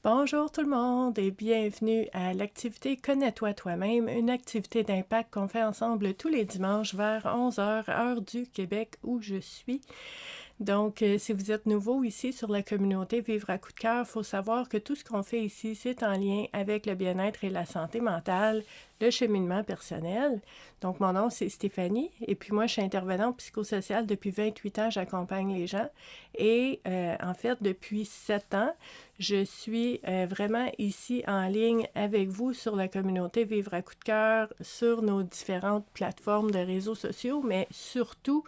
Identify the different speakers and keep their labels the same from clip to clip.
Speaker 1: Bonjour tout le monde et bienvenue à l'activité Connais-toi toi-même, une activité d'impact qu'on fait ensemble tous les dimanches vers 11 heures, heure du Québec où je suis. Donc, si vous êtes nouveau ici sur la communauté Vivre à coup de cœur, il faut savoir que tout ce qu'on fait ici, c'est en lien avec le bien-être et la santé mentale, le cheminement personnel. Donc, mon nom, c'est Stéphanie et puis moi, je suis intervenante psychosociale depuis 28 ans, j'accompagne les gens. Et en fait, depuis 7 ans, je suis vraiment ici en ligne avec vous sur la communauté Vivre à coup de cœur, sur nos différentes plateformes de réseaux sociaux, mais surtout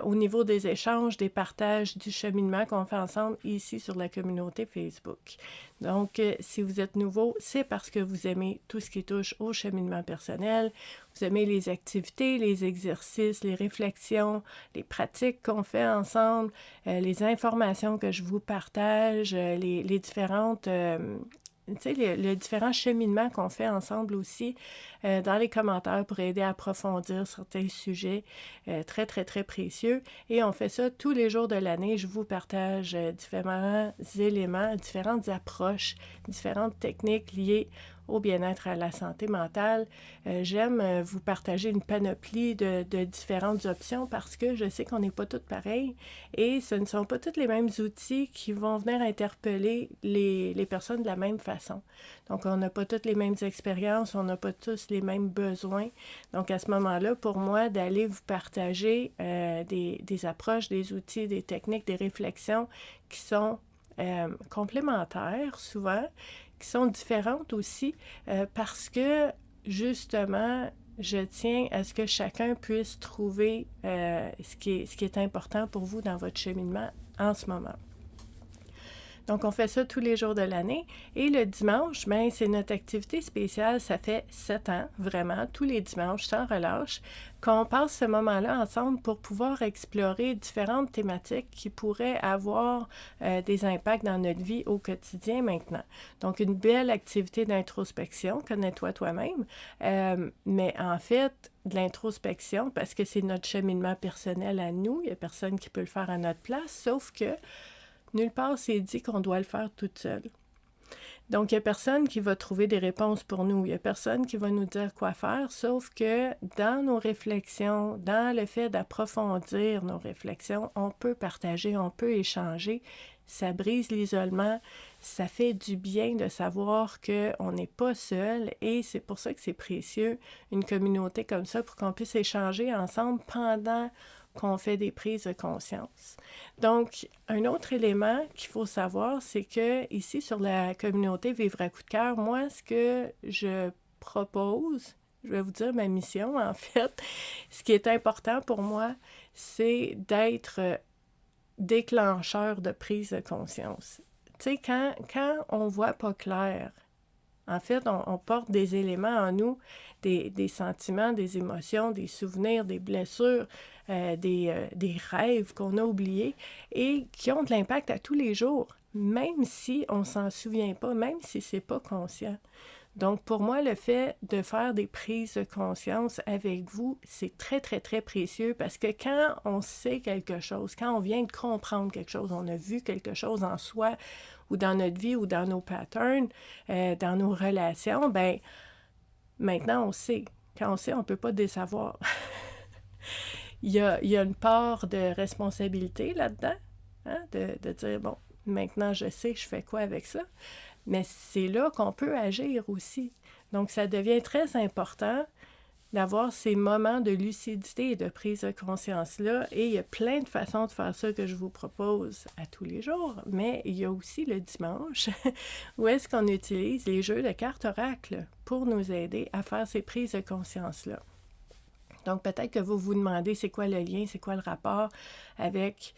Speaker 1: au niveau des échanges, des partages, du cheminement qu'on fait ensemble ici sur la communauté Facebook. Donc, si vous êtes nouveau, c'est parce que vous aimez tout ce qui touche au cheminement personnel, vous aimez les activités, les exercices, les réflexions, les pratiques qu'on fait ensemble, les informations que je vous partage, les différentes tu sais, le différent cheminement qu'on fait ensemble aussi dans les commentaires pour aider à approfondir certains sujets très, très, très précieux. Et on fait ça tous les jours de l'année. Je vous partage différents éléments, différentes approches, différentes techniques liées au bien-être, à la santé mentale. J'aime vous partager une panoplie de différentes options parce que je sais qu'on n'est pas toutes pareilles et ce ne sont pas tous les mêmes outils qui vont venir interpeller les personnes de la même façon. Donc, on n'a pas toutes les mêmes expériences, on n'a pas tous les mêmes besoins. Donc, à ce moment-là, pour moi, d'aller vous partager des approches, des outils, des techniques, des réflexions qui sont complémentaires souvent, qui sont différentes aussi, parce que, justement, je tiens à ce que chacun puisse trouver ce qui est important pour vous dans votre cheminement en ce moment. Donc, on fait ça tous les jours de l'année. Et le dimanche, ben, c'est notre activité spéciale. Ça fait 7 ans, vraiment, tous les dimanches, sans relâche, qu'on passe ce moment-là ensemble pour pouvoir explorer différentes thématiques qui pourraient avoir des impacts dans notre vie au quotidien maintenant. Donc, une belle activité d'introspection, connais-toi toi-même. Mais en fait, de l'introspection, parce que c'est notre cheminement personnel à nous, il n'y a personne qui peut le faire à notre place, sauf que nulle part, c'est dit qu'on doit le faire toute seule. Donc, il n'y a personne qui va trouver des réponses pour nous. Il n'y a personne qui va nous dire quoi faire, sauf que dans nos réflexions, dans le fait d'approfondir nos réflexions, on peut partager, on peut échanger. Ça brise l'isolement, ça fait du bien de savoir qu'on n'est pas seul et c'est pour ça que c'est précieux, une communauté comme ça, pour qu'on puisse échanger ensemble pendant qu'on fait des prises de conscience. Donc, un autre élément qu'il faut savoir, c'est que ici, sur la communauté Vivre à coup de cœur, moi, ce que je propose, je vais vous dire ma mission, en fait, ce qui est important pour moi, c'est d'être déclencheur de prise de conscience. Tu sais, quand on voit pas clair, en fait, on porte des éléments en nous, des sentiments, des émotions, des souvenirs, des blessures, des rêves qu'on a oubliés et qui ont de l'impact à tous les jours, même si on s'en souvient pas, même si c'est pas conscient. Donc, pour moi, le fait de faire des prises de conscience avec vous, c'est très, très, très précieux parce que quand on sait quelque chose, quand on vient de comprendre quelque chose, on a vu quelque chose en soi ou dans notre vie ou dans nos patterns, dans nos relations, ben maintenant, on sait. Quand on sait, on ne peut pas désavoir. Il y a une part de responsabilité là-dedans, hein, de dire, bon, maintenant je sais, je fais quoi avec ça. Mais c'est là qu'on peut agir aussi. Donc, ça devient très important d'avoir ces moments de lucidité et de prise de conscience-là. Et il y a plein de façons de faire ça que je vous propose à tous les jours. Mais il y a aussi le dimanche où est-ce qu'on utilise les jeux de cartes oracle pour nous aider à faire ces prises de conscience-là. Donc, peut-être que vous vous demandez c'est quoi le lien, c'est quoi le rapport avec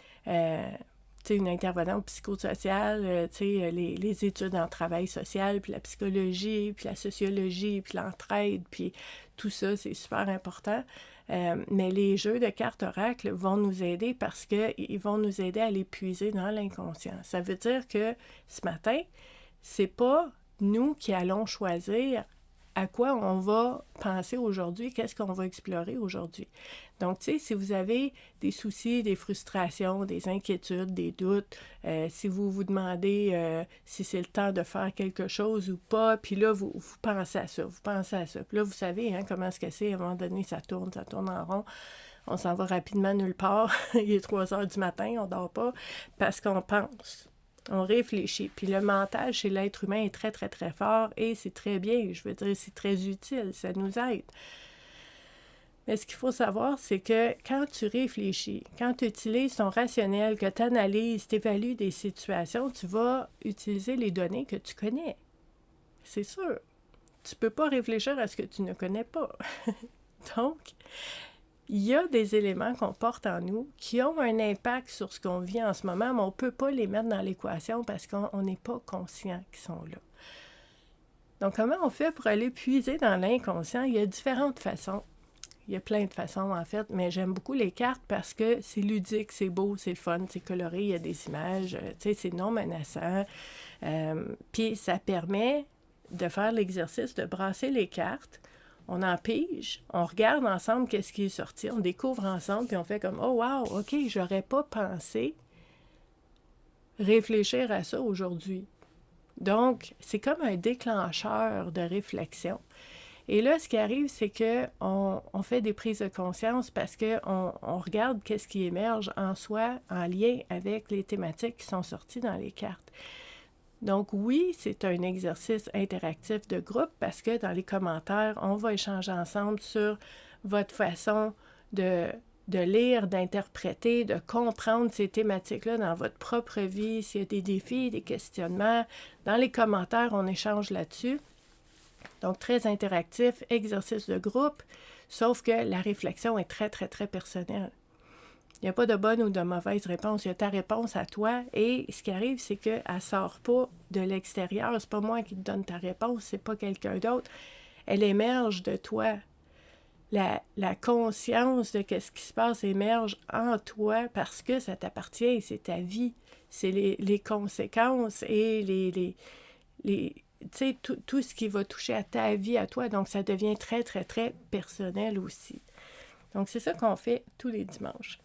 Speaker 1: une intervenante psychosociale, les études en travail social, puis la psychologie, puis la sociologie, puis l'entraide, puis tout ça, c'est super important. Mais les jeux de cartes oracle vont nous aider parce qu'ils vont nous aider à les puiser dans l'inconscient. Ça veut dire que ce matin, c'est pas nous qui allons choisir à quoi on va penser aujourd'hui, qu'est-ce qu'on va explorer aujourd'hui. Donc, tu sais, si vous avez des soucis, des frustrations, des inquiétudes, des doutes, si vous vous demandez si c'est le temps de faire quelque chose ou pas, puis là, vous pensez à ça, vous pensez à ça. Puis là, vous savez comment est-ce que c'est, à un moment donné, ça tourne en rond. On s'en va rapidement nulle part. Il est 3 heures du matin, on dort pas, parce qu'on pense. On réfléchit. Puis le mental chez l'être humain est très, très, très fort et c'est très bien. Je veux dire, c'est très utile. Ça nous aide. Mais ce qu'il faut savoir, c'est que quand tu réfléchis, quand tu utilises ton rationnel, que tu analyses, tu évalues des situations, tu vas utiliser les données que tu connais. C'est sûr. Tu ne peux pas réfléchir à ce que tu ne connais pas. Donc, il y a des éléments qu'on porte en nous qui ont un impact sur ce qu'on vit en ce moment, mais on ne peut pas les mettre dans l'équation parce qu'on n'est pas conscient qu'ils sont là. Donc, comment on fait pour aller puiser dans l'inconscient? Il y a différentes façons. Il y a plein de façons, en fait, mais j'aime beaucoup les cartes parce que c'est ludique, c'est beau, c'est le fun, c'est coloré, il y a des images, tu sais, c'est non menaçant. Puis, ça permet de faire l'exercice de brasser les cartes. On en pige, on regarde ensemble qu'est-ce qui est sorti, on découvre ensemble, puis on fait comme « Oh wow, OK, j'aurais pas pensé réfléchir à ça aujourd'hui. » Donc, c'est comme un déclencheur de réflexion. Et là, ce qui arrive, c'est qu'on fait des prises de conscience parce qu'on regarde qu'est-ce qui émerge en soi en lien avec les thématiques qui sont sorties dans les cartes. Donc oui, c'est un exercice interactif de groupe parce que dans les commentaires, on va échanger ensemble sur votre façon de lire, d'interpréter, de comprendre ces thématiques-là dans votre propre vie, s'il y a des défis, des questionnements. Dans les commentaires, on échange là-dessus. Donc très interactif, exercice de groupe, sauf que la réflexion est très, très, très personnelle. Il n'y a pas de bonne ou de mauvaise réponse. Il y a ta réponse à toi et ce qui arrive, c'est qu'elle ne sort pas de l'extérieur. C'est pas moi qui te donne ta réponse, c'est pas quelqu'un d'autre. Elle émerge de toi. La conscience de ce qui se passe émerge en toi parce que ça t'appartient, c'est ta vie. C'est les conséquences et tu sais, tout ce qui va toucher à ta vie, à toi. Donc, ça devient très, très, très personnel aussi. Donc, c'est ça qu'on fait tous les dimanches.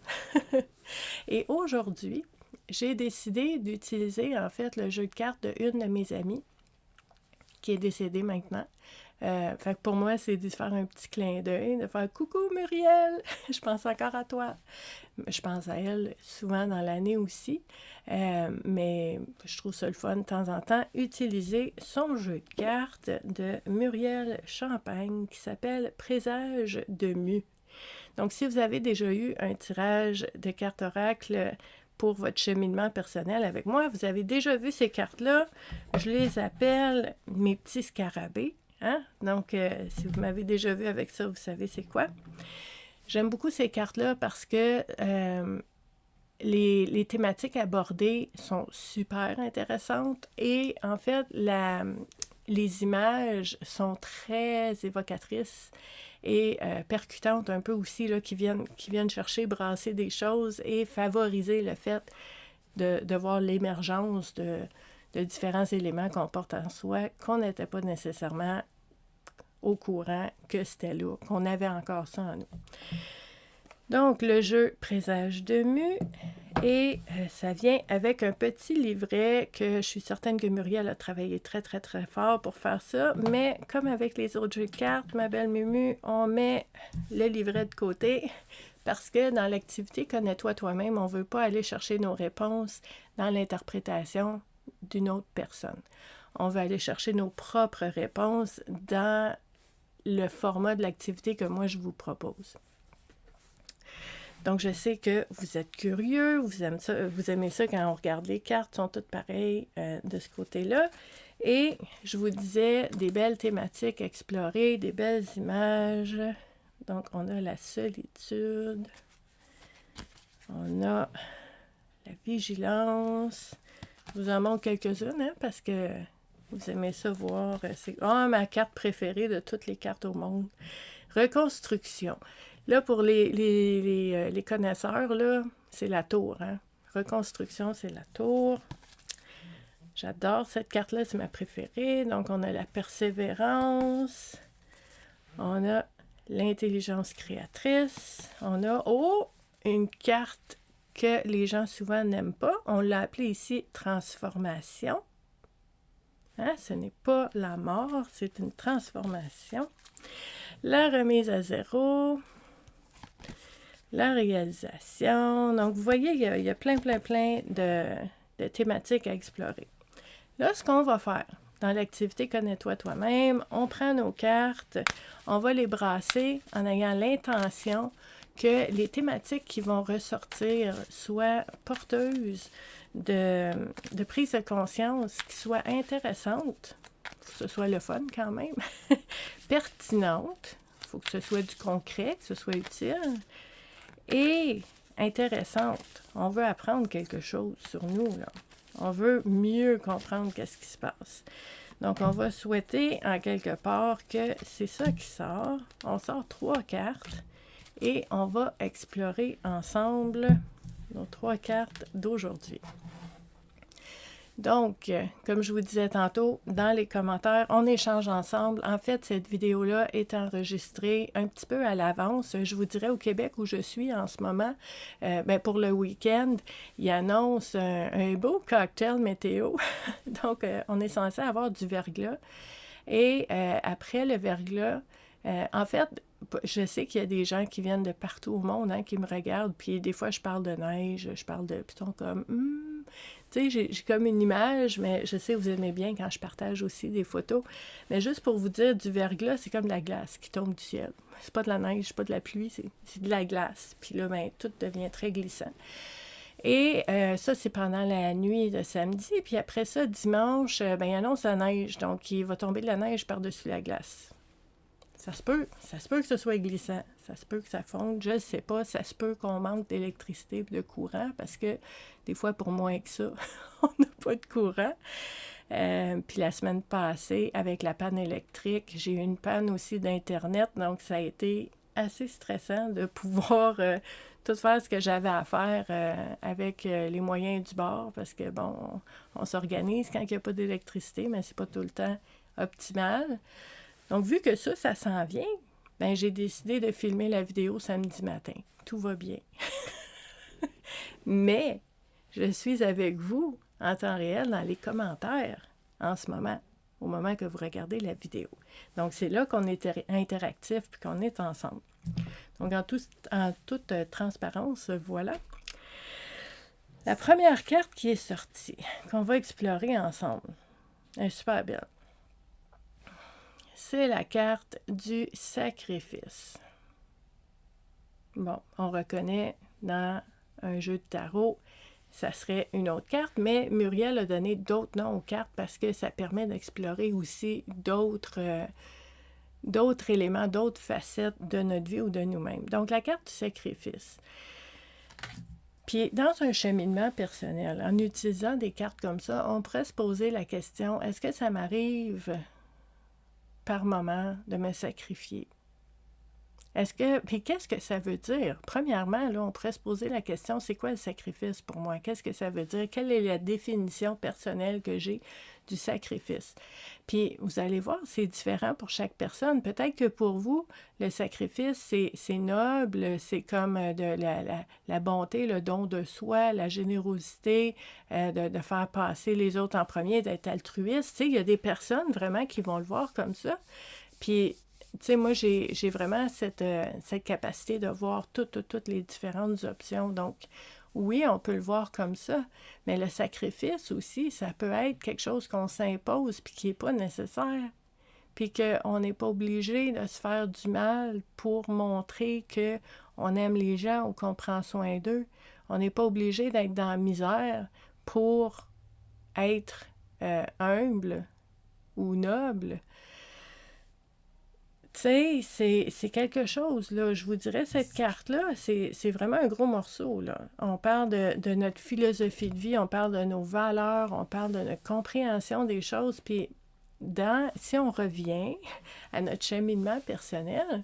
Speaker 1: Et aujourd'hui, j'ai décidé d'utiliser, en fait, le jeu de cartes d'une de mes amies, qui est décédée maintenant. Fait que pour moi, c'est de faire un petit clin d'œil, de faire « Coucou Muriel, je pense encore à toi ». Je pense à elle souvent dans l'année aussi, mais je trouve ça le fun de temps en temps, utiliser son jeu de cartes de Muriel Champagne qui s'appelle « Présage de Mu ». Donc, si vous avez déjà eu un tirage de cartes oracle pour votre cheminement personnel avec moi, vous avez déjà vu ces cartes-là. Je les appelle mes petits scarabées. Hein? Donc, si vous m'avez déjà vu avec ça, vous savez c'est quoi. J'aime beaucoup ces cartes-là parce que les thématiques abordées sont super intéressantes et en fait, les images sont très évocatrices et percutantes un peu aussi, là, qui viennent chercher, brasser des choses et favoriser le fait de voir l'émergence de différents éléments qu'on porte en soi, qu'on n'était pas nécessairement au courant que c'était là, qu'on avait encore ça en nous. Donc, le jeu Présage de Mu, et ça vient avec un petit livret que je suis certaine que Muriel a travaillé très, très, très fort pour faire ça, mais comme avec les autres jeux de cartes, ma belle Mumu, on met le livret de côté parce que dans l'activité Connais-toi toi-même, on ne veut pas aller chercher nos réponses dans l'interprétation d'une autre personne. On veut aller chercher nos propres réponses dans le format de l'activité que moi je vous propose. Donc, je sais que vous êtes curieux, vous aimez ça quand on regarde les cartes, sont toutes pareilles de ce côté-là. Et je vous disais, des belles thématiques explorées, des belles images. Donc, on a la solitude, on a la vigilance. Je vous en montre quelques-unes, hein, parce que vous aimez ça voir. C'est ma carte préférée de toutes les cartes au monde. Reconstruction. Là, pour les connaisseurs, là, c'est la tour. Hein? Reconstruction, c'est la tour. J'adore cette carte-là, c'est ma préférée. Donc, on a la persévérance. On a l'intelligence créatrice. On a, une carte que les gens souvent n'aiment pas. On l'a appelée ici transformation. Hein? Ce n'est pas la mort, c'est une transformation. La remise à zéro. La réalisation. Donc, vous voyez, il y a plein de thématiques à explorer. Là, ce qu'on va faire dans l'activité Connais-toi toi-même, on prend nos cartes, on va les brasser en ayant l'intention que les thématiques qui vont ressortir soient porteuses de prise de conscience, qui soient intéressantes, faut que ce soit le fun quand même, pertinentes, il faut que ce soit du concret, que ce soit utile, et intéressante. On veut apprendre quelque chose sur nous, là. On veut mieux comprendre qu'est-ce qui se passe. Donc, on va souhaiter en quelque part que c'est ça qui sort. On sort 3 cartes et on va explorer ensemble nos 3 cartes d'aujourd'hui. Donc, comme je vous disais tantôt, dans les commentaires, on échange ensemble. En fait, cette vidéo-là est enregistrée un petit peu à l'avance. Je vous dirais au Québec où je suis en ce moment, pour le week-end, il annonce un beau cocktail météo. Donc, on est censé avoir du verglas. Et après le verglas, en fait, je sais qu'il y a des gens qui viennent de partout au monde, hein, qui me regardent, puis des fois, je parle de neige, je parle de... Puis ils sont comme... Tu sais, j'ai comme une image, mais je sais que vous aimez bien quand je partage aussi des photos. Mais juste pour vous dire, du verglas, c'est comme de la glace qui tombe du ciel. C'est pas de la neige, c'est pas de la pluie, c'est de la glace. Puis là, ben, tout devient très glissant. Et ça, c'est pendant la nuit de samedi. Puis après ça, dimanche, il annonce la neige. Donc, il va tomber de la neige par-dessus la glace. Ça se peut que ce soit glissant, ça se peut que ça fonde, je ne sais pas, ça se peut qu'on manque d'électricité et de courant, parce que des fois, pour moins que ça, on n'a pas de courant. Puis la semaine passée, avec la panne électrique, j'ai eu une panne aussi d'Internet, donc ça a été assez stressant de pouvoir tout faire ce que j'avais à faire avec les moyens du bord, parce que, bon, on s'organise quand il n'y a pas d'électricité, mais c'est pas tout le temps optimal. Donc, vu que ça s'en vient, ben j'ai décidé de filmer la vidéo samedi matin. Tout va bien. Mais, je suis avec vous en temps réel dans les commentaires en ce moment, au moment que vous regardez la vidéo. Donc, c'est là qu'on est interactif et qu'on est ensemble. Donc, en toute transparence, voilà. La première carte qui est sortie, qu'on va explorer ensemble, elle est super belle. C'est la carte du sacrifice. Bon, on reconnaît dans un jeu de tarot, ça serait une autre carte, mais Muriel a donné d'autres noms aux cartes parce que ça permet d'explorer aussi d'autres éléments, d'autres facettes de notre vie ou de nous-mêmes. Donc, la carte du sacrifice. Puis, dans un cheminement personnel, en utilisant des cartes comme ça, on pourrait se poser la question, est-ce que ça m'arrive par moment de me sacrifier? Puis qu'est-ce que ça veut dire? Premièrement, là, on pourrait se poser la question, c'est quoi le sacrifice pour moi? Qu'est-ce que ça veut dire? Quelle est la définition personnelle que j'ai du sacrifice? Puis, vous allez voir, c'est différent pour chaque personne. Peut-être que pour vous, le sacrifice, c'est noble, c'est comme de la bonté, le don de soi, la générosité, de faire passer les autres en premier, d'être altruiste. Tu sais, il y a des personnes vraiment qui vont le voir comme ça. Puis, tu sais, moi, j'ai vraiment cette capacité de voir toutes les différentes options. Donc, oui, on peut le voir comme ça, mais le sacrifice aussi, ça peut être quelque chose qu'on s'impose puis qui n'est pas nécessaire. Puis qu'on n'est pas obligé de se faire du mal pour montrer qu'on aime les gens ou qu'on prend soin d'eux. On n'est pas obligé d'être dans la misère pour être humble ou noble. Tu sais, c'est quelque chose, là. Je vous dirais, cette carte-là, c'est vraiment un gros morceau, là. On parle de notre philosophie de vie, on parle de nos valeurs, on parle de notre compréhension des choses. Puis, si on revient à notre cheminement personnel,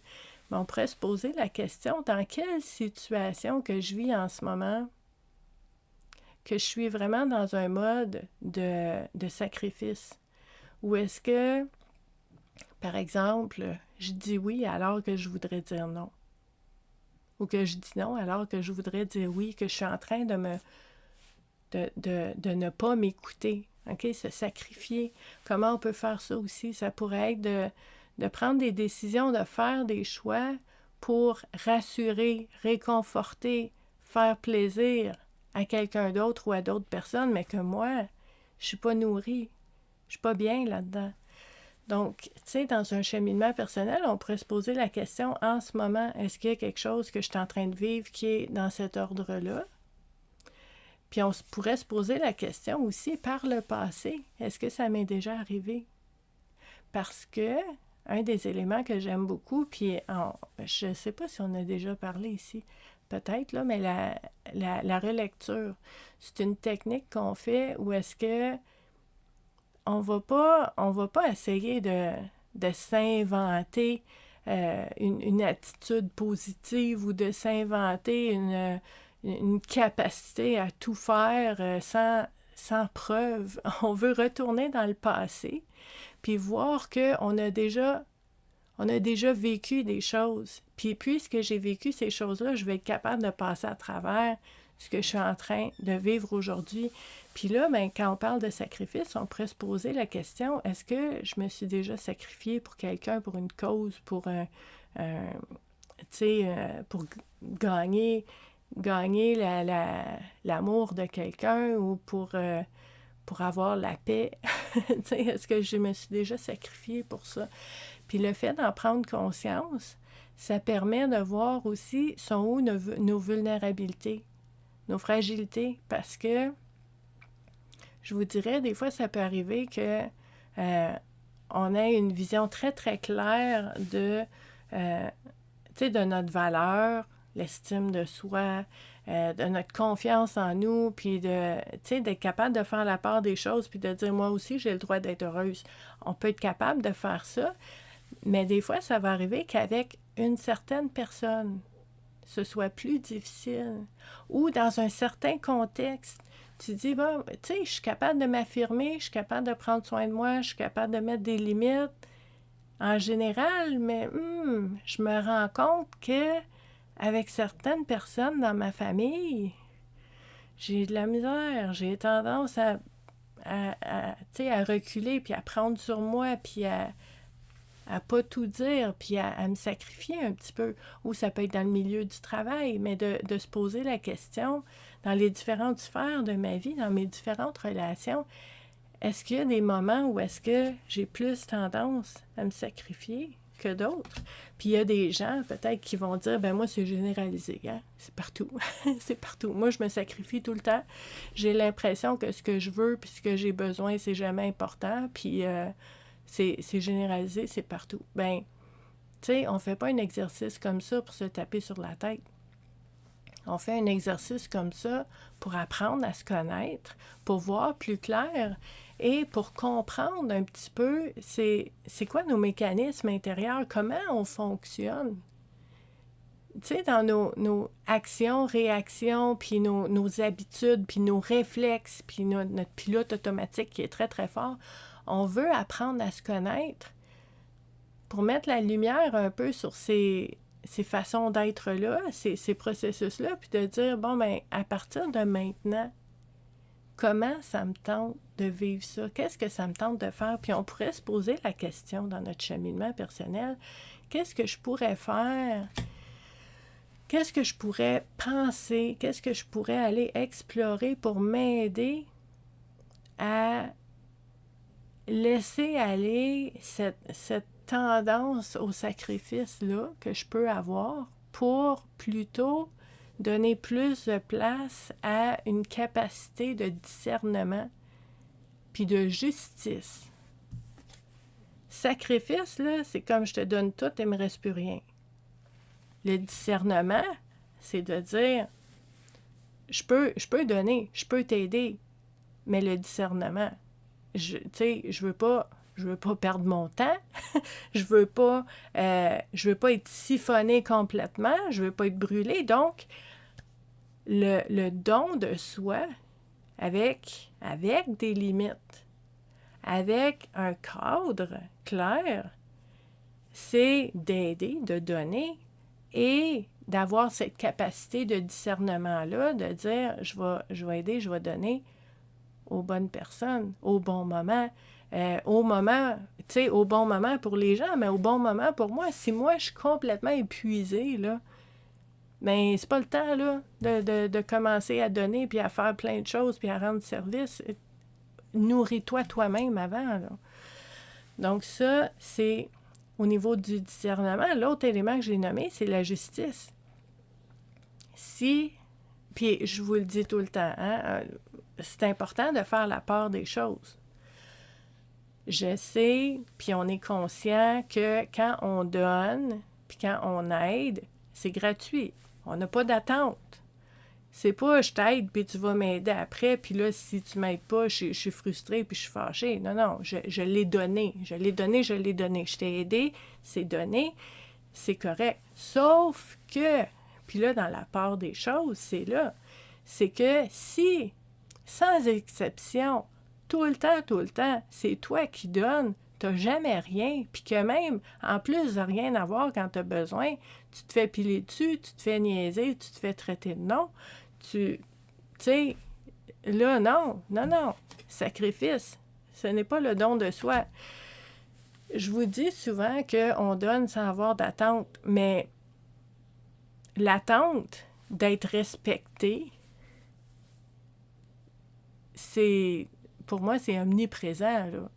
Speaker 1: on pourrait se poser la question, dans quelle situation que je vis en ce moment, que je suis vraiment dans un mode de sacrifice? Ou est-ce que, par exemple, je dis oui alors que je voudrais dire non? Ou que je dis non alors que je voudrais dire oui, que je suis en train de ne pas m'écouter, OK? Se sacrifier. Comment on peut faire ça aussi? Ça pourrait être de prendre des décisions, de faire des choix pour rassurer, réconforter, faire plaisir à quelqu'un d'autre ou à d'autres personnes, mais que moi, je suis pas nourrie, je suis pas bien là-dedans. Donc, tu sais, dans un cheminement personnel, on pourrait se poser la question, en ce moment, est-ce qu'il y a quelque chose que je suis en train de vivre qui est dans cet ordre-là? Puis on pourrait se poser la question aussi, par le passé, est-ce que ça m'est déjà arrivé? Parce que un des éléments que j'aime beaucoup, puis je ne sais pas si on a déjà parlé ici, peut-être, là, mais la relecture, c'est une technique qu'on fait où est-ce que on va pas essayer de s'inventer une attitude positive ou de s'inventer une capacité à tout faire sans preuve. On veut retourner dans le passé puis voir qu'on a déjà vécu des choses. Puis puisque j'ai vécu ces choses-là, je vais être capable de passer à travers ce que je suis en train de vivre aujourd'hui. Puis là, ben, quand on parle de sacrifice, on pourrait se poser la question, est-ce que je me suis déjà sacrifiée pour quelqu'un, pour une cause, pour pour gagner l'amour de quelqu'un ou pour avoir la paix? Est-ce que je me suis déjà sacrifiée pour ça? Puis le fait d'en prendre conscience, ça permet de voir aussi sont où nos vulnérabilités, nos fragilités, parce que je vous dirais, des fois, ça peut arriver que on ait une vision très, très claire de notre valeur, l'estime de soi, de notre confiance en nous, puis d'être capable de faire la part des choses, puis de dire, moi aussi, j'ai le droit d'être heureuse. On peut être capable de faire ça, mais des fois, ça va arriver qu'avec une certaine personne, ce soit plus difficile, ou dans un certain contexte, tu dis, bon, tu sais, je suis capable de m'affirmer, je suis capable de prendre soin de moi, je suis capable de mettre des limites en général, mais je me rends compte que avec certaines personnes dans ma famille, j'ai de la misère, j'ai tendance à reculer, puis à prendre sur moi, puis à pas tout dire, puis à me sacrifier un petit peu. Ou ça peut être dans le milieu du travail, mais de se poser la question, dans les différentes sphères de ma vie, dans mes différentes relations, est-ce qu'il y a des moments où est-ce que j'ai plus tendance à me sacrifier que d'autres? Puis il y a des gens peut-être qui vont dire, ben moi c'est généralisé, hein? C'est partout, c'est partout. Moi je me sacrifie tout le temps. J'ai l'impression que ce que je veux puis ce que j'ai besoin, c'est jamais important, puis c'est généralisé, c'est partout. Ben, tu sais, on fait pas un exercice comme ça pour se taper sur la tête. On fait un exercice comme ça pour apprendre à se connaître, pour voir plus clair et pour comprendre un petit peu c'est quoi nos mécanismes intérieurs, comment on fonctionne. Tu sais, dans nos actions, réactions, puis nos habitudes, puis nos réflexes, puis notre pilote automatique qui est très, très fort, on veut apprendre à se connaître pour mettre la lumière un peu sur ces façons d'être-là, ces processus-là, puis de dire, bon, ben à partir de maintenant, comment ça me tente de vivre ça? Qu'est-ce que ça me tente de faire? Puis on pourrait se poser la question dans notre cheminement personnel, qu'est-ce que je pourrais faire? Qu'est-ce que je pourrais penser? Qu'est-ce que je pourrais aller explorer pour m'aider à laisser aller cette tendance au sacrifice-là que je peux avoir pour plutôt donner plus de place à une capacité de discernement puis de justice. Sacrifice, là, c'est comme je te donne tout et il me reste plus rien. Le discernement, c'est de dire, je peux donner, je peux t'aider, mais le discernement, je veux pas perdre mon temps, je veux pas être siphonné complètement, je veux pas être brûlé. Donc, le don de soi, avec des limites, avec un cadre clair, c'est d'aider, de donner et d'avoir cette capacité de discernement-là, de dire je vais aider, je vais donner aux bonnes personnes, au bon moment, au bon moment pour les gens, mais au bon moment pour moi. Si moi, je suis complètement épuisée, là, mais c'est pas le temps, là, de commencer à donner, puis à faire plein de choses, puis à rendre service. Nourris-toi toi-même avant, là. Donc ça, c'est au niveau du discernement. L'autre élément que j'ai nommé, c'est la justice. Puis je vous le dis tout le temps, hein, c'est important de faire la part des choses. Je sais, puis on est conscient que quand on donne, puis quand on aide, c'est gratuit. On n'a pas d'attente. C'est pas je t'aide, puis tu vas m'aider après, puis là, si tu m'aides pas, je suis frustrée, puis je suis fâchée. Non, je l'ai donné. Je l'ai donné. Je t'ai aidé, c'est donné, c'est correct. Sauf que, puis là, dans la part des choses, c'est que si, sans exception, tout le temps, c'est toi qui donnes, t'as jamais rien, puis que même, en plus de rien avoir quand t'as besoin, tu te fais piler dessus, tu te fais niaiser, tu te fais traiter de non, tu sais, là, non, sacrifice, ce n'est pas le don de soi. Je vous dis souvent qu'on donne sans avoir d'attente, mais l'attente d'être respecté, pour moi, c'est omniprésent, là.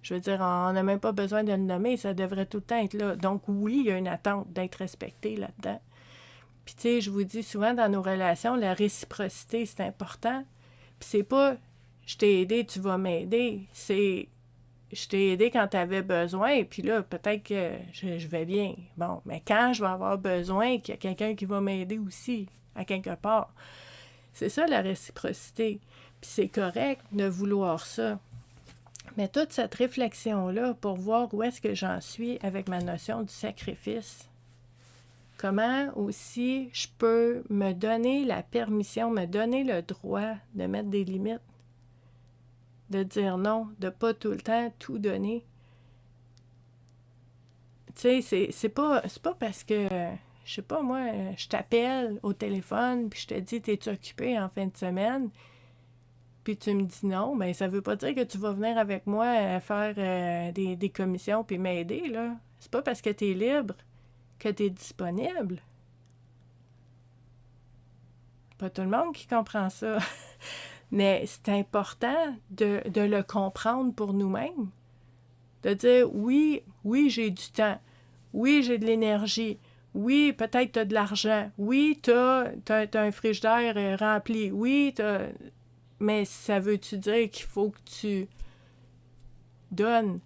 Speaker 1: Je veux dire, on n'a même pas besoin de le nommer, ça devrait tout le temps être là. Donc oui, il y a une attente d'être respecté là-dedans. Puis tu sais, je vous dis souvent dans nos relations, la réciprocité, c'est important. Puis c'est pas « je t'ai aidé, tu vas m'aider », c'est « je t'ai aidé quand tu avais besoin, puis là, peut-être que je vais bien. » Bon, mais quand je vais avoir besoin, qu'il y a quelqu'un qui va m'aider aussi, à quelque part. C'est ça la réciprocité. Puis c'est correct de vouloir ça. Mais toute cette réflexion-là pour voir où est-ce que j'en suis avec ma notion du sacrifice, comment aussi je peux me donner la permission, me donner le droit de mettre des limites, de dire non, de pas tout le temps tout donner. Tu sais, c'est pas parce que, je sais pas moi, je t'appelle au téléphone puis je te dis « T'es-tu occupé en fin de semaine? » Puis tu me dis non, bien, ça veut pas dire que tu vas venir avec moi faire des commissions puis m'aider, là. C'est pas parce que tu es libre que tu es disponible. Pas tout le monde qui comprend ça. Mais c'est important de le comprendre pour nous-mêmes. De dire oui, j'ai du temps. Oui, j'ai de l'énergie. Oui, peut-être tu as de l'argent. Oui, tu as un frigidaire rempli. Oui, mais ça veut-tu dire qu'il faut que tu donnes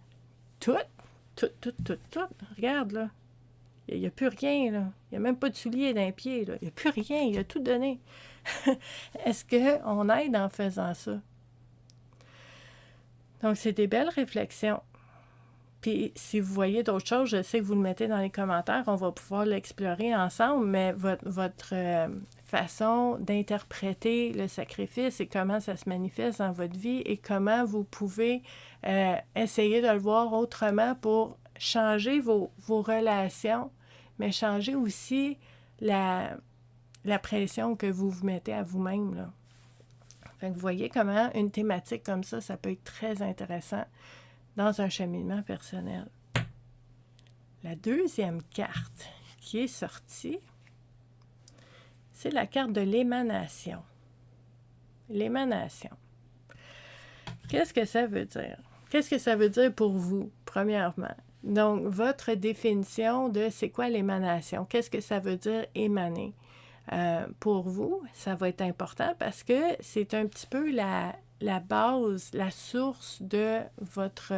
Speaker 1: tout? Tout. Regarde, là. Il n'y a plus rien, là. Il n'y a même pas de souliers d'un pied, là. Il n'y a plus rien. Il a tout donné. Est-ce qu'on aide en faisant ça? Donc, c'est des belles réflexions. Puis, si vous voyez d'autres choses, je sais que vous le mettez dans les commentaires, on va pouvoir l'explorer ensemble, mais votre façon d'interpréter le sacrifice et comment ça se manifeste dans votre vie et comment vous pouvez essayer de le voir autrement pour changer vos relations, mais changer aussi la pression que vous vous mettez à vous-même, là. Fait que vous voyez comment une thématique comme ça peut être très intéressant dans un cheminement personnel. La deuxième carte qui est sortie, c'est la carte de l'émanation. L'émanation. Qu'est-ce que ça veut dire? Qu'est-ce que ça veut dire pour vous, premièrement? Donc, votre définition de c'est quoi l'émanation? Qu'est-ce que ça veut dire émaner? Pour vous, ça va être important parce que c'est un petit peu la base, la source de votre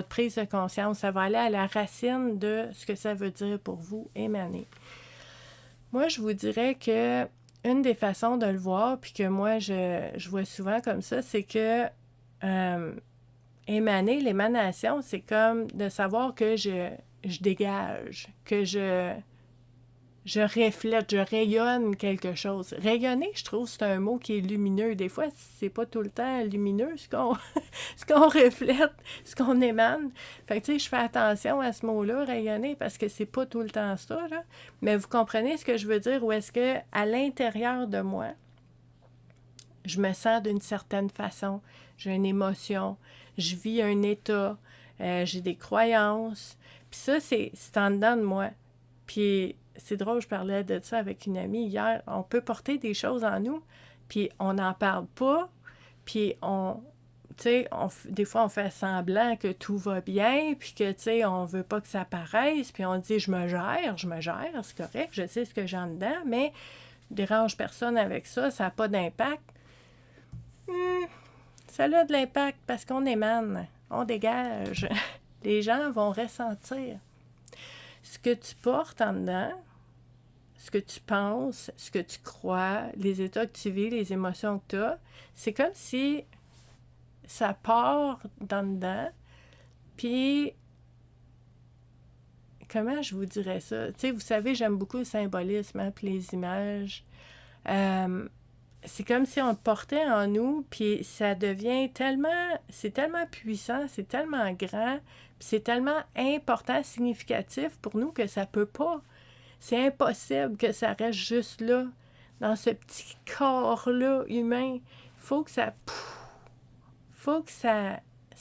Speaker 1: prise de conscience. Ça va aller à la racine de ce que ça veut dire pour vous, émaner. Moi, je vous dirais que une des façons de le voir, puis que moi, je vois souvent comme ça, c'est que émaner, l'émanation, c'est comme de savoir que je dégage, que je je reflète, je rayonne quelque chose. Rayonner, je trouve, c'est un mot qui est lumineux. Des fois, c'est pas tout le temps lumineux ce qu'on ce qu'on reflète, ce qu'on émane. Fait que, tu sais, je fais attention à ce mot-là, rayonner, parce que c'est pas tout le temps ça, là. Mais vous comprenez ce que je veux dire? Ou est-ce que à l'intérieur de moi, je me sens d'une certaine façon, j'ai une émotion, je vis un état, j'ai des croyances. Puis ça, c'est en dedans de moi. Puis c'est drôle, je parlais de ça avec une amie hier. On peut porter des choses en nous, puis on n'en parle pas, puis tu sais, des fois, on fait semblant que tout va bien, puis que, tu sais, on veut pas que ça paraisse, puis on dit « je me gère, c'est correct, je sais ce que j'ai en dedans, mais je dérange personne avec ça, ça n'a pas d'impact. » Ça a de l'impact parce qu'on émane, on dégage. Les gens vont ressentir ce que tu portes en dedans, ce que tu penses, ce que tu crois, les états que tu vis, les émotions que tu as. C'est comme si ça part d'en dedans, puis comment je vous dirais ça? Tu sais, vous savez, j'aime beaucoup le symbolisme, hein, puis les images. C'est comme si on le portait en nous, puis ça devient c'est tellement puissant, c'est tellement grand, puis c'est tellement important, significatif pour nous que ça peut pas. C'est impossible que ça reste juste là, dans ce petit corps-là humain. Faut que ça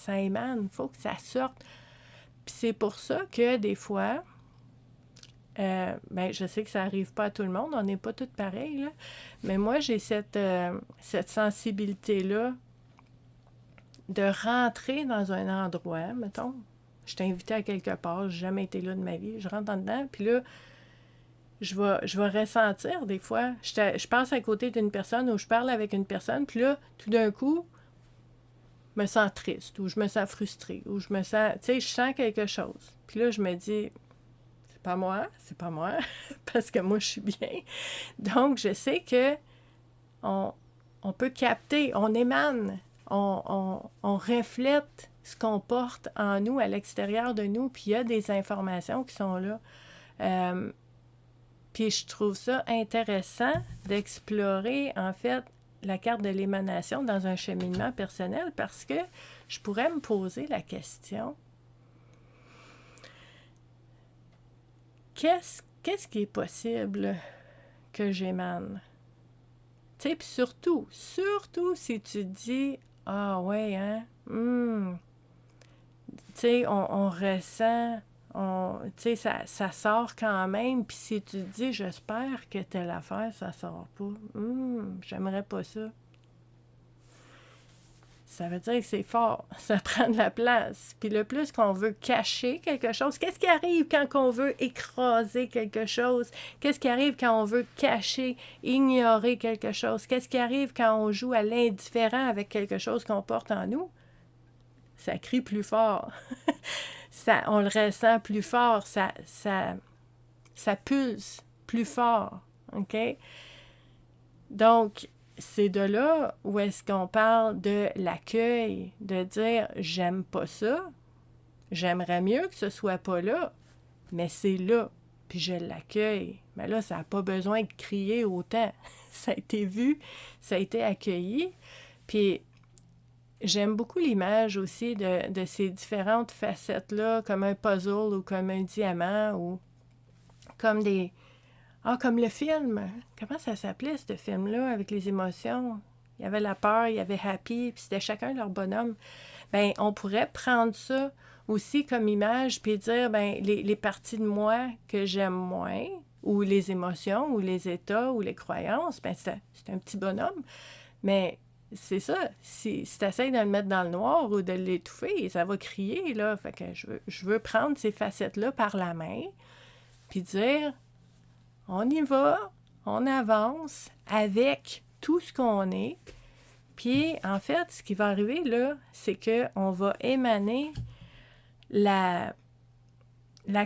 Speaker 1: émane, faut que ça sorte. Puis c'est pour ça que des fois, je sais que ça n'arrive pas à tout le monde, on n'est pas tous pareils, là, mais moi, j'ai cette sensibilité-là de rentrer dans un endroit, mettons, je t'ai invité à quelque part, j'ai jamais été là de ma vie, je rentre en dedans, puis là, je vais ressentir des fois, je passe à côté d'une personne ou je parle avec une personne, puis là, tout d'un coup, je me sens triste, ou je me sens frustrée, ou je me sens, tu sais, je sens quelque chose. Puis là, je me dis, c'est pas moi, parce que moi, je suis bien. Donc, je sais que on peut capter, on émane, on reflète ce qu'on porte en nous, à l'extérieur de nous, puis il y a des informations qui sont là. Puis je trouve ça intéressant d'explorer, en fait, la carte de l'émanation dans un cheminement personnel parce que je pourrais me poser la question, qu'est-ce qui est possible que j'émane? Tu sais, puis surtout si tu dis, ah ouais, hein, tu sais, on ressent, tu sais, ça sort quand même, puis si tu te dis, j'espère que telle affaire, ça sort pas, j'aimerais pas ça. Ça veut dire que c'est fort, ça prend de la place. Puis le plus qu'on veut cacher quelque chose, qu'est-ce qui arrive quand on veut écraser quelque chose? Qu'est-ce qui arrive quand on veut cacher, ignorer quelque chose? Qu'est-ce qui arrive quand on joue à l'indifférent avec quelque chose qu'on porte en nous? Ça crie plus fort. On le ressent plus fort, ça pulse plus fort. OK? Donc, c'est de là où est-ce qu'on parle de l'accueil, de dire « j'aime pas ça, j'aimerais mieux que ce soit pas là, mais c'est là, puis je l'accueille. » Mais là, ça n'a pas besoin de crier autant. Ça a été vu, ça a été accueilli. Puis, j'aime beaucoup l'image aussi de ces différentes facettes-là, comme un puzzle ou comme un diamant ou comme comme le film. Comment ça s'appelait, ce film-là, avec les émotions? Il y avait la peur, il y avait Happy, puis c'était chacun leur bonhomme. Bien, on pourrait prendre ça aussi comme image, puis dire, bien, les parties de moi que j'aime moins, ou les émotions, ou les états, ou les croyances, bien, c'est un petit bonhomme. Mais c'est ça, si tu essaies de le mettre dans le noir ou de l'étouffer, ça va crier, là. Fait que je veux prendre ces facettes-là par la main, puis dire... On y va, on avance avec tout ce qu'on est. Puis, en fait, ce qui va arriver, là, c'est qu'on va émaner la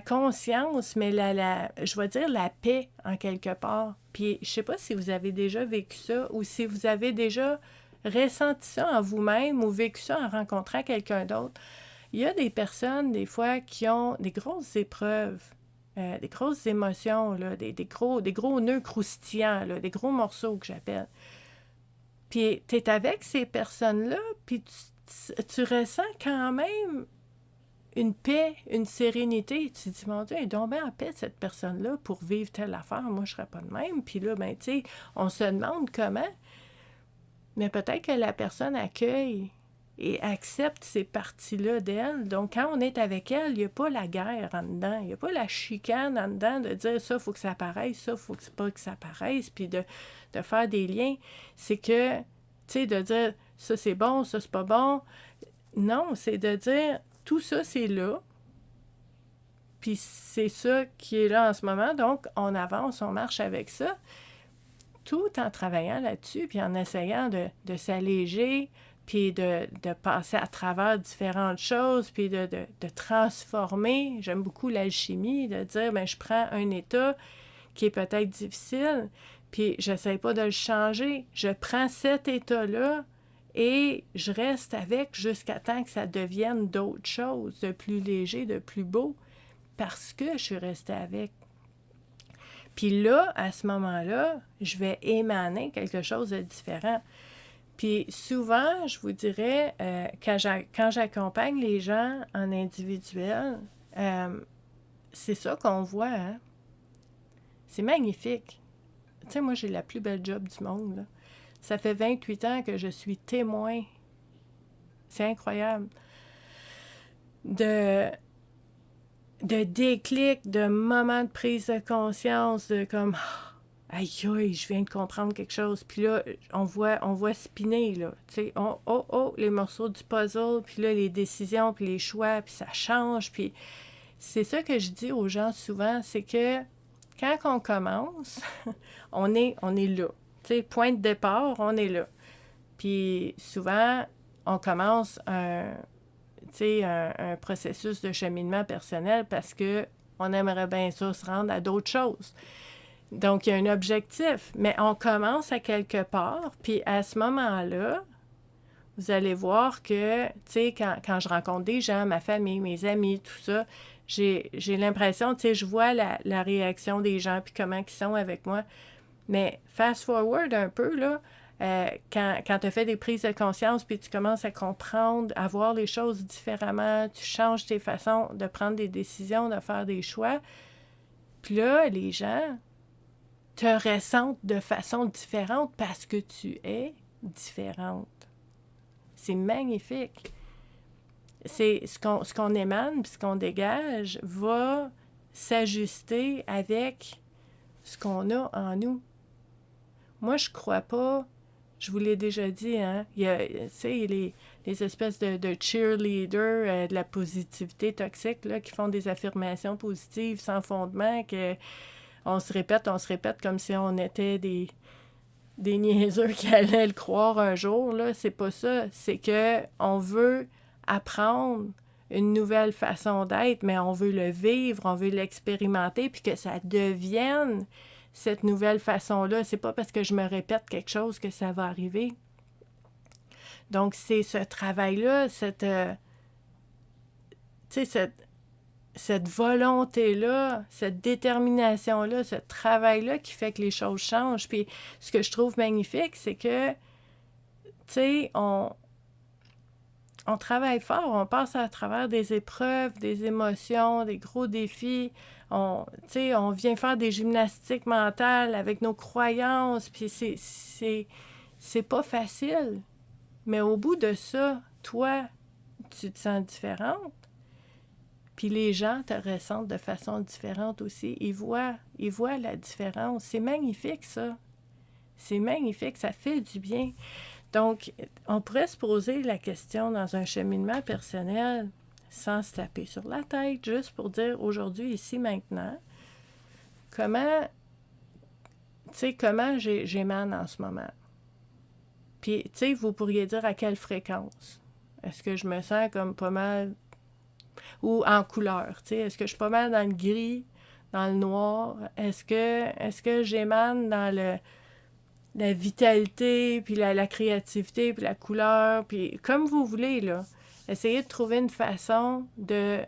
Speaker 1: conscience, mais je vais dire la paix, en quelque part. Puis, je sais pas si vous avez déjà vécu ça ou si vous avez déjà ressenti ça en vous-même ou vécu ça en rencontrant quelqu'un d'autre. Il y a des personnes, des fois, qui ont des grosses épreuves des grosses émotions, là, des gros nœuds croustillants, là, des gros morceaux que j'appelle. Puis tu es avec ces personnes-là, puis tu ressens quand même une paix, une sérénité. Tu te dis, mon Dieu, elle est donc bien en paix, cette personne-là, pour vivre telle affaire. Moi, je ne serais pas de même. Puis là, ben, tu sais, on se demande comment, mais peut-être que la personne accueille et accepte ces parties-là d'elle. Donc, quand on est avec elle, il n'y a pas la guerre en dedans, il n'y a pas la chicane en dedans de dire ça, il faut que ça apparaisse, ça, il faut pas que ça apparaisse, puis de faire des liens. C'est que, tu sais, de dire ça, c'est bon, ça, c'est pas bon. Non, c'est de dire tout ça, c'est là. Puis c'est ça qui est là en ce moment. Donc, on avance, on marche avec ça, tout en travaillant là-dessus, puis en essayant de s'alléger, puis de passer à travers différentes choses, puis de transformer. J'aime beaucoup l'alchimie, de dire, bien, je prends un état qui est peut-être difficile, puis j'essaie pas de le changer. Je prends cet état-là et je reste avec jusqu'à temps que ça devienne d'autres choses, de plus léger, de plus beau, parce que je suis restée avec. Puis là, à ce moment-là, je vais émaner quelque chose de différent. Puis souvent, je vous dirais, quand j'accompagne les gens en individuel, c'est ça qu'on voit, hein? C'est magnifique. Tu sais, moi, j'ai la plus belle job du monde, là. Ça fait 28 ans que je suis témoin. C'est incroyable. De déclic, de moments de prise de conscience, de comme... Aïe, aïe, je viens de comprendre quelque chose. Puis là, on voit spinner, là. Tu sais, les morceaux du puzzle, puis là, les décisions, puis les choix, puis ça change. Puis c'est ça que je dis aux gens souvent, c'est que quand on commence, on est là. Tu sais, point de départ, on est là. Puis souvent, on commence un processus de cheminement personnel parce qu'on aimerait bien ça se rendre à d'autres choses. Donc, il y a un objectif, mais on commence à quelque part, puis à ce moment-là, vous allez voir que, tu sais, quand je rencontre des gens, ma famille, mes amis, tout ça, j'ai l'impression, tu sais, je vois la réaction des gens, puis comment ils sont avec moi. Mais fast forward un peu, là, quand tu as fait des prises de conscience, puis tu commences à comprendre, à voir les choses différemment, tu changes tes façons de prendre des décisions, de faire des choix, puis là, les gens te ressentent de façon différente parce que tu es différente. C'est magnifique. C'est ce qu'on émane, puis ce qu'on dégage va s'ajuster avec ce qu'on a en nous. Moi, je crois pas, je vous l'ai déjà dit, hein, il y a, tu sais, les espèces de cheerleaders de la positivité toxique, là, qui font des affirmations positives sans fondement, que on se répète comme si on était des niaiseux qui allaient le croire un jour, là. C'est pas ça. C'est que on veut apprendre une nouvelle façon d'être, mais on veut le vivre, on veut l'expérimenter, puis que ça devienne cette nouvelle façon-là. C'est pas parce que je me répète quelque chose que ça va arriver. Donc, c'est ce travail-là, cette volonté-là, cette détermination-là, ce travail-là qui fait que les choses changent. Puis ce que je trouve magnifique, c'est que, tu sais, on travaille fort, on passe à travers des épreuves, des émotions, des gros défis. On vient faire des gymnastiques mentales avec nos croyances, puis c'est pas facile. Mais au bout de ça, toi, tu te sens différente. Puis les gens te ressentent de façon différente aussi. Ils voient la différence. C'est magnifique, ça. C'est magnifique, ça fait du bien. Donc, on pourrait se poser la question dans un cheminement personnel, sans se taper sur la tête, juste pour dire aujourd'hui, ici, maintenant, comment j'émane en ce moment. Puis, tu sais, vous pourriez dire à quelle fréquence. Est-ce que je me sens comme pas mal... Ou en couleur, tu sais, est-ce que je suis pas mal dans le gris, dans le noir? Est-ce que j'émane dans la vitalité, puis la créativité, puis la couleur, puis comme vous voulez, là. Essayez de trouver une façon de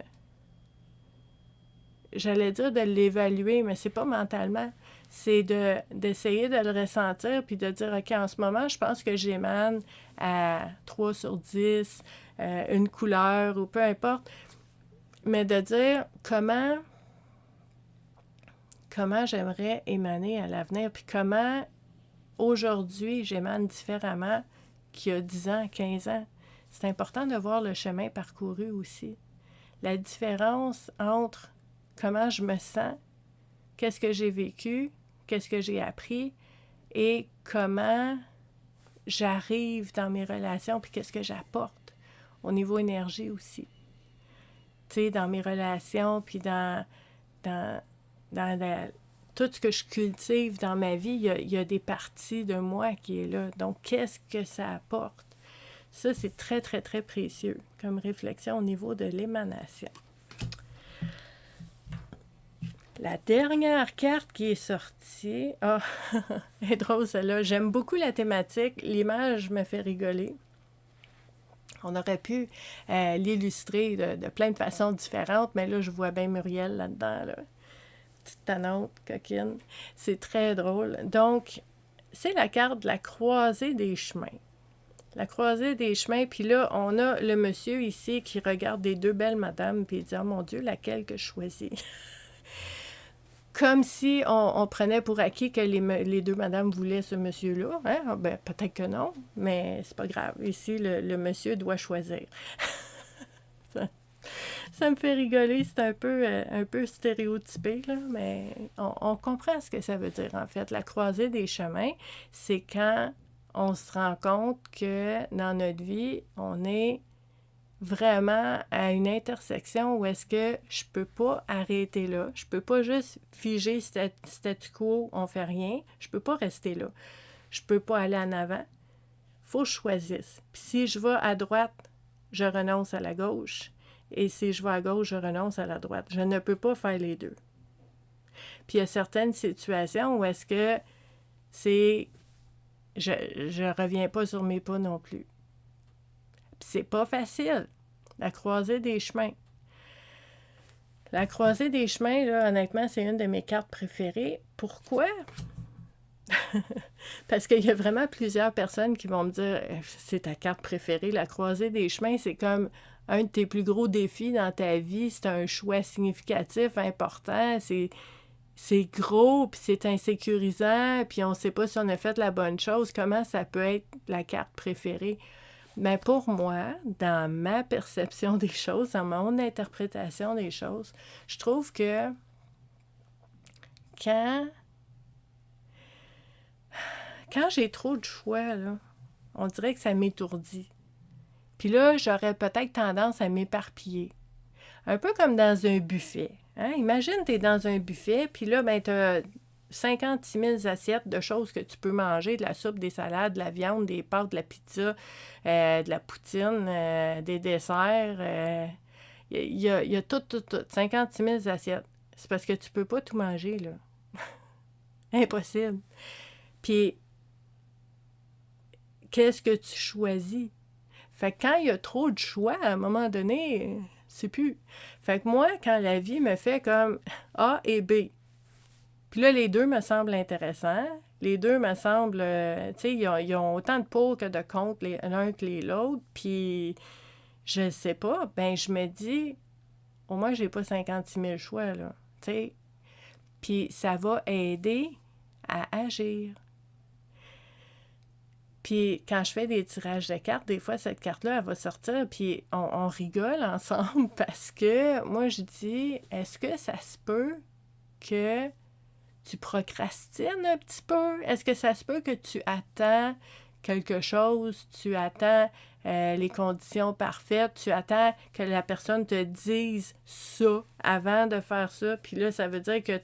Speaker 1: j'allais dire de l'évaluer, mais c'est pas mentalement. C'est d'essayer de le ressentir puis de dire, OK, en ce moment, je pense que j'émane à 3 sur 10, une couleur ou peu importe. Mais de dire comment j'aimerais émaner à l'avenir, puis comment aujourd'hui j'émane différemment qu'il y a 10 ans, 15 ans. C'est important de voir le chemin parcouru aussi. La différence entre comment je me sens, qu'est-ce que j'ai vécu, qu'est-ce que j'ai appris et comment j'arrive dans mes relations, puis qu'est-ce que j'apporte au niveau énergie aussi. Tu sais, dans mes relations, puis dans tout ce que je cultive dans ma vie, il y a des parties de moi qui est là. Donc, qu'est-ce que ça apporte? Ça, c'est très, très, très précieux comme réflexion au niveau de l'émanation. La dernière carte qui est sortie... Ah, elle est drôle celle-là. J'aime beaucoup la thématique. L'image me fait rigoler. On aurait pu l'illustrer de plein de façons différentes, mais là, je vois bien Muriel là-dedans, là. Petite tanante, coquine. C'est très drôle. Donc, c'est la carte de la croisée des chemins. La croisée des chemins, puis là, on a le monsieur ici qui regarde des deux belles madames, puis il dit « Oh mon Dieu, laquelle que je choisis? » Comme si on prenait pour acquis que les deux madames voulaient ce monsieur-là. Hein? Ben, peut-être que non, mais c'est pas grave. Ici, le monsieur doit choisir. Ça me fait rigoler, c'est un peu stéréotypé, là, mais on comprend ce que ça veut dire, en fait. La croisée des chemins, c'est quand on se rend compte que dans notre vie, on est vraiment à une intersection où est-ce que je peux pas arrêter là. Je peux pas juste figer statu quo, on fait rien. Je peux pas rester là. Je peux pas aller en avant. Faut que je choisisse. Puis si je vais à droite, je renonce à la gauche. Et si je vais à gauche, je renonce à la droite. Je ne peux pas faire les deux. Puis il y a certaines situations où est-ce que c'est... Je reviens pas sur mes pas non plus. Puis c'est pas facile. La croisée des chemins. La croisée des chemins, là, honnêtement, c'est une de mes cartes préférées. Pourquoi? Parce qu'il y a vraiment plusieurs personnes qui vont me dire c'est ta carte préférée. La croisée des chemins, c'est comme un de tes plus gros défis dans ta vie. C'est un choix significatif, important. C'est gros, puis c'est insécurisant, puis on ne sait pas si on a fait la bonne chose. Comment ça peut être la carte préférée? Mais pour moi, dans ma perception des choses, dans mon interprétation des choses, je trouve que quand j'ai trop de choix, là, on dirait que ça m'étourdit. Puis là, j'aurais peut-être tendance à m'éparpiller. Un peu comme dans un buffet. Hein? Imagine, tu es dans un buffet, puis là, ben, tu as 56 000 assiettes de choses que tu peux manger, de la soupe, des salades, de la viande, des pâtes, de la pizza, de la poutine, des desserts. Il y a tout. 56 000 assiettes. C'est parce que tu peux pas tout manger, là. Impossible. Puis, qu'est-ce que tu choisis? Fait que quand il y a trop de choix, à un moment donné, c'est plus. Fait que moi, quand la vie me fait comme A et B, puis là, les deux me semblent intéressants. Les deux me semblent, tu sais, ils ont autant de pour que de contre l'un que l'autre. Puis, je sais pas, ben je me dis, au moins, j'ai pas 56 000 choix, là. Tu sais, puis ça va aider à agir. Puis quand je fais des tirages de cartes, des fois, cette carte-là, elle va sortir, puis on rigole ensemble parce que moi, je dis, est-ce que ça se peut que tu procrastines un petit peu? Est-ce que ça se peut que tu attends quelque chose, tu attends les conditions parfaites, tu attends que la personne te dise ça avant de faire ça, puis là, ça veut dire que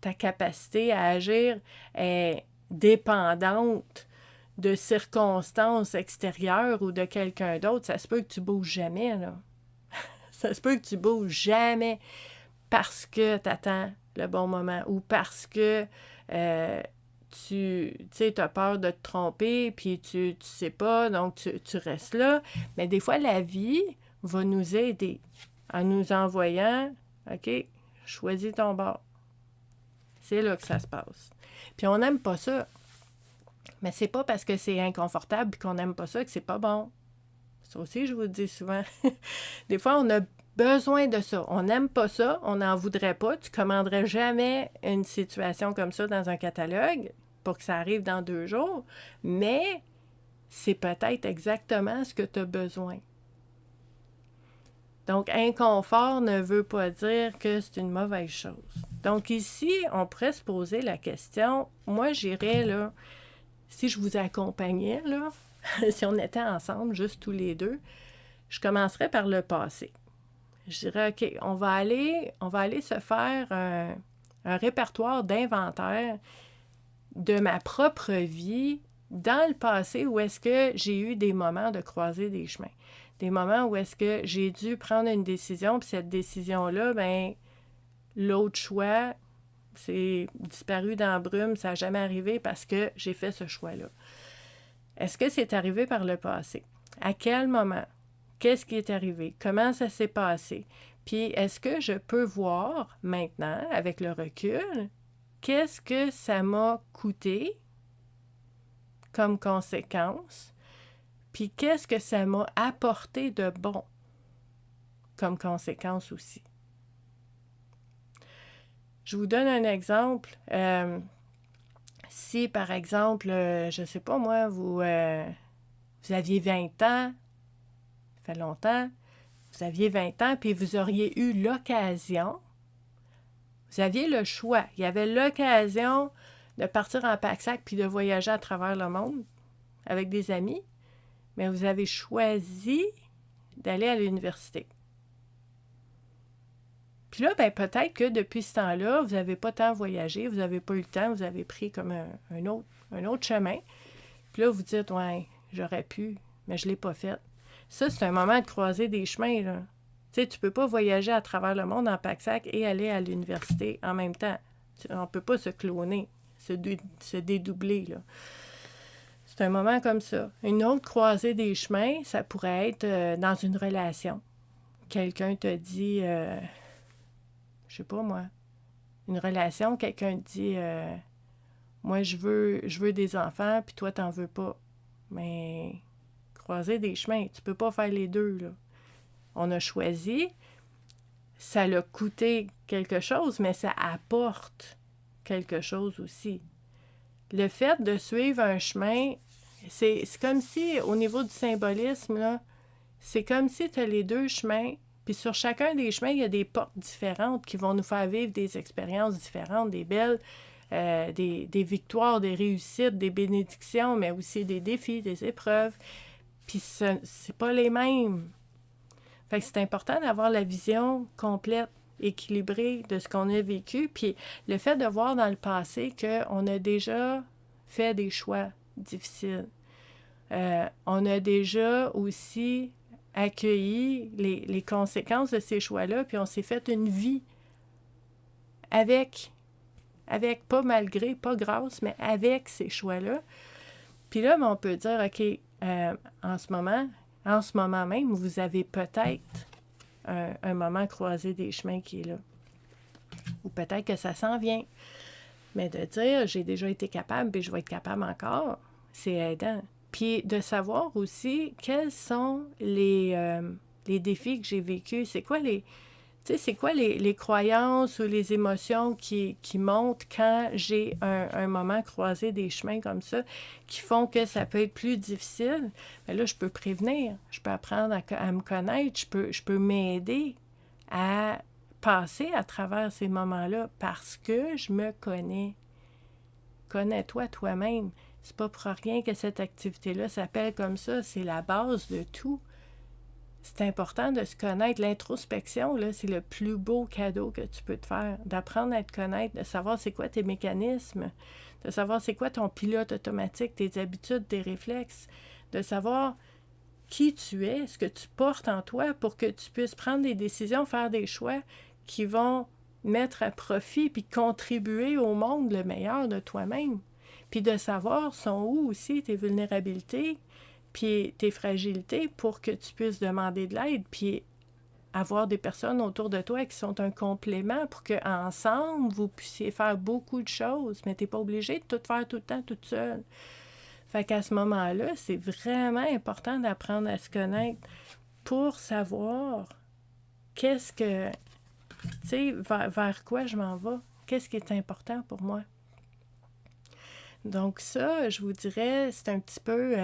Speaker 1: ta capacité à agir est dépendante de circonstances extérieures ou de quelqu'un d'autre. Ça se peut que tu bouges jamais, là. Ça se peut que tu bouges jamais parce que tu attends le bon moment ou parce que tu as peur de te tromper puis tu sais pas, donc tu restes là. Mais des fois, la vie va nous aider en nous envoyant « OK, choisis ton bord. C'est là que ça se passe. Puis on n'aime pas ça. Mais c'est pas parce que c'est inconfortable et qu'on n'aime pas ça que c'est pas bon. Ça aussi, je vous le dis souvent. Des fois, on a besoin de ça. On n'aime pas ça, on n'en voudrait pas. Tu commanderais jamais une situation comme ça dans un catalogue pour que ça arrive dans 2 jours. Mais c'est peut-être exactement ce que tu as besoin. Donc, inconfort ne veut pas dire que c'est une mauvaise chose. Donc, ici, on pourrait se poser la question, moi, j'irais, là, si je vous accompagnais, là, si on était ensemble, juste tous les deux, je commencerais par le passé. Je dirais, OK, on va aller se faire un répertoire d'inventaire de ma propre vie dans le passé où est-ce que j'ai eu des moments de croiser des chemins. Des moments où est-ce que j'ai dû prendre une décision, puis cette décision-là, bien, l'autre choix, c'est disparu dans la brume, ça n'a jamais arrivé parce que j'ai fait ce choix-là. Est-ce que c'est arrivé par le passé? À quel moment? Qu'est-ce qui est arrivé? Comment ça s'est passé? Puis, est-ce que je peux voir maintenant, avec le recul, qu'est-ce que ça m'a coûté comme conséquence? Puis, qu'est-ce que ça m'a apporté de bon comme conséquence aussi? Je vous donne un exemple. Si, par exemple, je ne sais pas moi, vous aviez 20 ans, ça fait longtemps, vous aviez 20 ans, puis vous auriez eu l'occasion, vous aviez le choix, il y avait l'occasion de partir en pack-sac puis de voyager à travers le monde avec des amis, mais vous avez choisi d'aller à l'université. Puis là, ben, peut-être que depuis ce temps-là, vous n'avez pas tant voyagé, vous n'avez pas eu le temps, vous avez pris comme un autre chemin. Puis là, vous dites, ouais, j'aurais pu, mais je ne l'ai pas fait. Ça, c'est un moment de croiser des chemins, là. Tu sais, tu ne peux pas voyager à travers le monde en pack-sac et aller à l'université en même temps. On ne peut pas se cloner, se dédoubler, là. C'est un moment comme ça. Une autre croisée des chemins, ça pourrait être dans une relation. Quelqu'un te dit, je sais pas moi, une relation, quelqu'un te dit, moi je veux des enfants, puis toi t'en veux pas. Mais croiser des chemins, tu peux pas faire les deux, là. On a choisi, ça l'a coûté quelque chose, mais ça apporte quelque chose aussi. Le fait de suivre un chemin, c'est comme si, au niveau du symbolisme, là, c'est comme si tu as les 2 chemins, puis sur chacun des chemins, il y a des portes différentes qui vont nous faire vivre des expériences différentes, des belles, des victoires, des réussites, des bénédictions, mais aussi des défis, des épreuves. Puis c'est pas les mêmes. Fait que c'est important d'avoir la vision complète, équilibrée de ce qu'on a vécu. Puis le fait de voir dans le passé qu'on a déjà fait des choix difficiles. On a déjà aussi accueilli les conséquences de ces choix-là, puis on s'est fait une vie avec, pas malgré, pas grâce, mais avec ces choix-là. Puis là, on peut dire, OK, en ce moment même, vous avez peut-être un moment croisé des chemins qui est là. Ou peut-être que ça s'en vient. Mais de dire, j'ai déjà été capable, puis je vais être capable encore, c'est aidant. Puis de savoir aussi quels sont les défis que j'ai vécus. C'est quoi les croyances ou les émotions qui montent quand j'ai un moment croisé des chemins comme ça, qui font que ça peut être plus difficile. Mais là, je peux prévenir, je peux apprendre à me connaître, je peux m'aider à passer à travers ces moments-là parce que je me connais. Connais-toi toi-même. C'est pas pour rien que cette activité-là s'appelle comme ça. C'est la base de tout. C'est important de se connaître. L'introspection, là, c'est le plus beau cadeau que tu peux te faire. D'apprendre à te connaître, de savoir c'est quoi tes mécanismes, de savoir c'est quoi ton pilote automatique, tes habitudes, tes réflexes, de savoir qui tu es, ce que tu portes en toi pour que tu puisses prendre des décisions, faire des choix qui vont mettre à profit puis contribuer au monde le meilleur de toi-même. Puis de savoir sont où aussi tes vulnérabilités puis tes fragilités pour que tu puisses demander de l'aide puis avoir des personnes autour de toi qui sont un complément pour qu'ensemble, vous puissiez faire beaucoup de choses, mais tu n'es pas obligé de tout faire tout le temps toute seule. Fait qu'à ce moment-là, c'est vraiment important d'apprendre à se connaître pour savoir qu'est-ce que, tu sais, vers quoi je m'en vais, qu'est-ce qui est important pour moi. Donc ça, je vous dirais, c'est un petit peu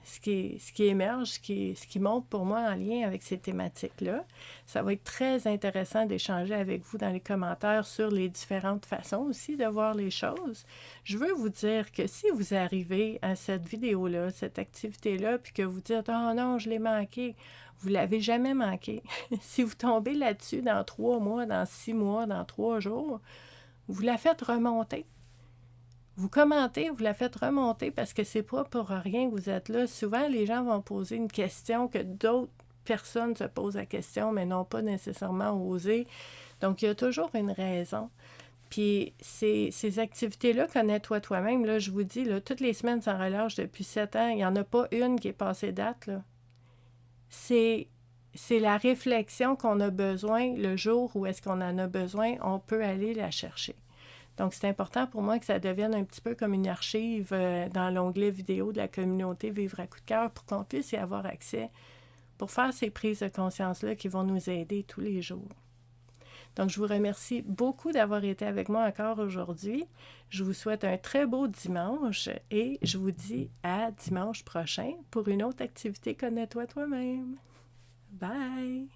Speaker 1: ce qui émerge, ce qui monte pour moi en lien avec ces thématiques-là. Ça va être très intéressant d'échanger avec vous dans les commentaires sur les différentes façons aussi de voir les choses. Je veux vous dire que si vous arrivez à cette vidéo-là, cette activité-là, puis que vous dites « Oh non, je l'ai manqué », vous ne l'avez jamais manqué. Si vous tombez là-dessus dans 3 mois, dans 6 mois, dans 3 jours, vous la faites remonter. Vous commentez, vous la faites remonter parce que c'est pas pour rien que vous êtes là. Souvent, les gens vont poser une question que d'autres personnes se posent la question, mais n'ont pas nécessairement osé. Donc, il y a toujours une raison. Puis, ces activités-là, connais-toi toi-même, là, je vous dis, là, toutes les semaines sans relâche depuis 7 ans, il n'y en a pas une qui est passée date, là. C'est la réflexion qu'on a besoin le jour où est-ce qu'on en a besoin, on peut aller la chercher. Donc, c'est important pour moi que ça devienne un petit peu comme une archive dans l'onglet vidéo de la communauté Vivre à coup de cœur pour qu'on puisse y avoir accès pour faire ces prises de conscience-là qui vont nous aider tous les jours. Donc, je vous remercie beaucoup d'avoir été avec moi encore aujourd'hui. Je vous souhaite un très beau dimanche et je vous dis à dimanche prochain pour une autre activité Connais-toi toi-même. Bye!